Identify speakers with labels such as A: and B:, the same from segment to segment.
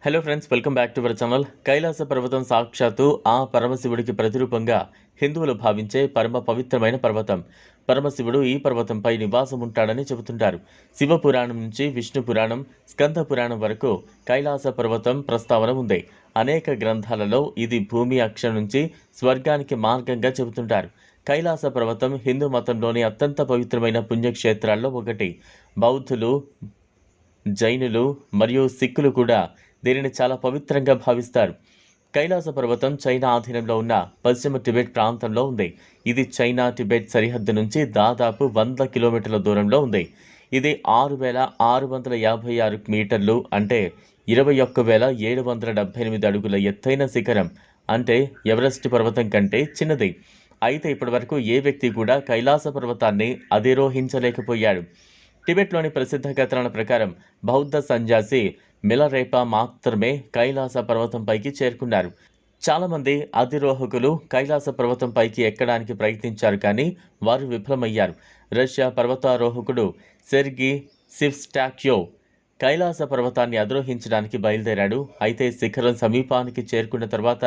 A: Hello friends, welcome back to our channel. Kailasa పర్వతం సాక్షాత్తు ఆ పరమశివుడికి ప్రతిరూపంగా హిందువులు భావించే పరమ పవిత్రమైన పర్వతం. పరమశివుడు ఈ పర్వతంపై నివాసం ఉంటాడని చెబుతుంటారు. శివ పురాణం నుంచి విష్ణు పురాణం, స్కంద పురాణం వరకు కైలాస పర్వతం ప్రస్తావన ఉంది. అనేక గ్రంథాలలో ఇది భూమి అక్షం నుంచి స్వర్గానికి మార్గంగా చెబుతుంటారు. కైలాస పర్వతం హిందూ మతంలోని అత్యంత పవిత్రమైన పుణ్యక్షేత్రాల్లో ఒకటి. బౌద్ధులు, జైనులు మరియు సిక్కులు కూడా దీనిని చాలా పవిత్రంగా భావిస్తారు. కైలాస పర్వతం చైనా ఆధీనంలో ఉన్న పశ్చిమ టిబెట్ ప్రాంతంలో ఉంది. ఇది చైనా టిబెట్ సరిహద్దు నుంచి దాదాపు 100 కిలోమీటర్ల దూరంలో ఉంది. ఇది 6,656 మీటర్లు అంటే 21,778 అడుగుల ఎత్తైన శిఖరం. అంటే ఎవరెస్ట్ పర్వతం కంటే చిన్నది. అయితే ఇప్పటివరకు ఏ వ్యక్తి కూడా కైలాస పర్వతాన్ని అధిరోహించలేకపోయాడు. టిబెట్లోని ప్రసిద్ధ కథనాల ప్రకారం బౌద్ధ సన్యాసి మిలరేపా మాత్రమే కైలాస పర్వతంపైకి చేరుకున్నారు. చాలామంది అధిరోహకులు కైలాస పర్వతంపైకి ఎక్కడానికి ప్రయత్నించారు, కానీ వారు విఫలమయ్యారు. రష్యా పర్వతారోహకుడు సెర్గీ సివ్స్టాక్యో కైలాస పర్వతాన్ని అధిరోహించడానికి బయలుదేరాడు. అయితే శిఖరం సమీపానికి చేరుకున్న తర్వాత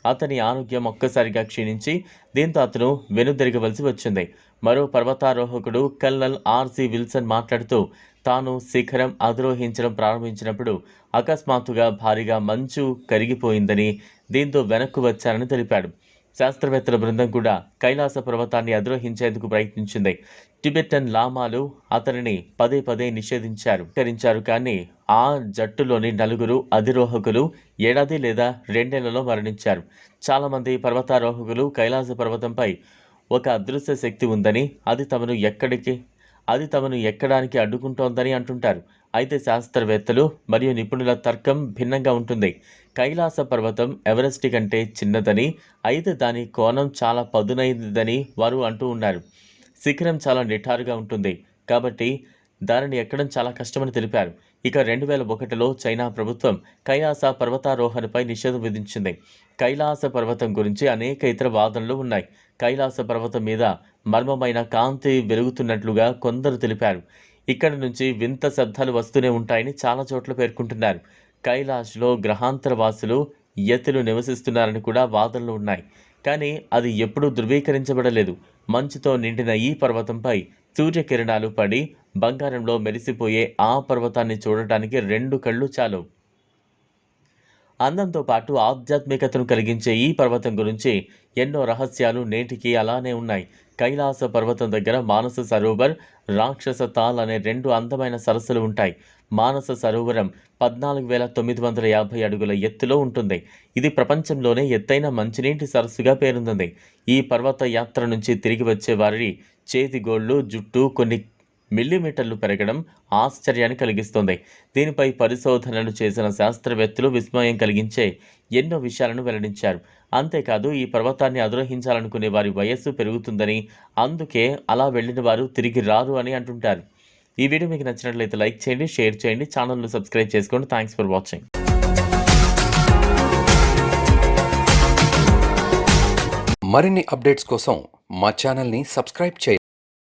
A: అతని ఆరోగ్యం ఒక్కసారిగా క్షీణించి దీంతో అతను వెనుదిరగవలసి వచ్చింది. మరో పర్వతారోహకుడు కల్నల్ ఆర్సి విల్సన్ మాట్లాడుతూ తాను శిఖరం అధిరోహించడం ప్రారంభించినప్పుడు అకస్మాత్తుగా భారీగా మంచు కరిగిపోయిందని, దీంతో వెనక్కు వచ్చారని తెలిపాడు. శాస్త్రవేత్తల బృందం కూడా కైలాస పర్వతాన్ని అధిరోహించేందుకు ప్రయత్నించింది. టిబెటన్ లామాలు అతనిని పదే పదే నిషేధించారు. కానీ ఆ జట్టులోని 4 అధిరోహకులు ఏడాది లేదా 2 ఏళ్లలో మరణించారు. చాలామంది పర్వతారోహకులు కైలాస పర్వతంపై ఒక అదృశ్య శక్తి ఉందని, అది తమను ఎక్కడానికి అడ్డుకుంటోందని అంటుంటారు. అయితే శాస్త్రవేత్తలు మరియు నిపుణుల తర్కం భిన్నంగా ఉంటుంది. కైలాస పర్వతం ఎవరెస్ట్ కంటే చిన్నదని, అయితే దాని కోణం చాలా పదునైనదని వారు అంటూ ఉన్నారు. శిఖరం చాలా నిఠారుగా ఉంటుంది కాబట్టి దానిని ఎక్కడం చాలా కష్టమని తెలిపారు. ఇక 2001లో చైనా ప్రభుత్వం కైలాస పర్వతారోహణపై నిషేధం విధించింది. కైలాస పర్వతం గురించి అనేక ఇతర వాదనలు ఉన్నాయి. కైలాస పర్వతం మీద మర్మమైన కాంతి వెలుగుతున్నట్లుగా కొందరు తెలిపారు. ఇక్కడ నుంచి వింత శబ్దాలు వస్తూనే ఉంటాయని చాలా చోట్ల పేర్కొంటున్నారు. కైలాష్లో గ్రహాంతర వాసులు, యతులు నివసిస్తున్నారని కూడా వాదనలు ఉన్నాయి. కానీ అది ఎప్పుడూ ధృవీకరించబడలేదు. మంచుతో నిండిన ఈ పర్వతంపై సూర్యకిరణాలు పడి బంగారంలో మెరిసిపోయే ఆ పర్వతాన్ని చూడటానికి 2 కళ్ళు చాలు. అందంతో పాటు ఆధ్యాత్మికతను కలిగించే ఈ పర్వతం గురించి ఎన్నో రహస్యాలు నేటికి అలానే ఉన్నాయి. కైలాస పర్వతం దగ్గర మానస సరోవర్, రాక్షస తాల్ అనే 2 అందమైన సరస్సులు ఉంటాయి. మానస సరోవరం 14,950 అడుగుల ఎత్తులో ఉంటుంది. ఇది ప్రపంచంలోనే ఎత్తైన మంచినీటి సరస్సుగా పేరొందింది. ఈ పర్వత యాత్ర నుంచి తిరిగి వచ్చే వారి చేతిగోళ్లు, జుట్టు కొన్ని మిల్లీమీటర్లు పెరగడం ఆశ్చర్యాన్ని కలిగిస్తుంది. దీనిపై పరిశోధనలు చేసిన శాస్త్రవేత్తలు విస్మయం కలిగించే ఎన్నో విషయాలను వెల్లడించారు. అంతేకాదు ఈ పర్వతాన్ని అధిరోహించాలనుకునే వారి వయస్సు పెరుగుతుందని, అందుకే అలా వెళ్ళిన వారు తిరిగి రారు అని అంటుంటారు. ఈ వీడియో మీకు నచ్చినట్లయితే లైక్ చేయండి, షేర్ చేయండి, ఛానల్ను సబ్స్క్రైబ్ చేసుకోండి. Thanks for watching.
B: మరిన్ని అప్డేట్స్ కోసం మా ఛానల్ని సబ్స్క్రైబ్ చేయండి.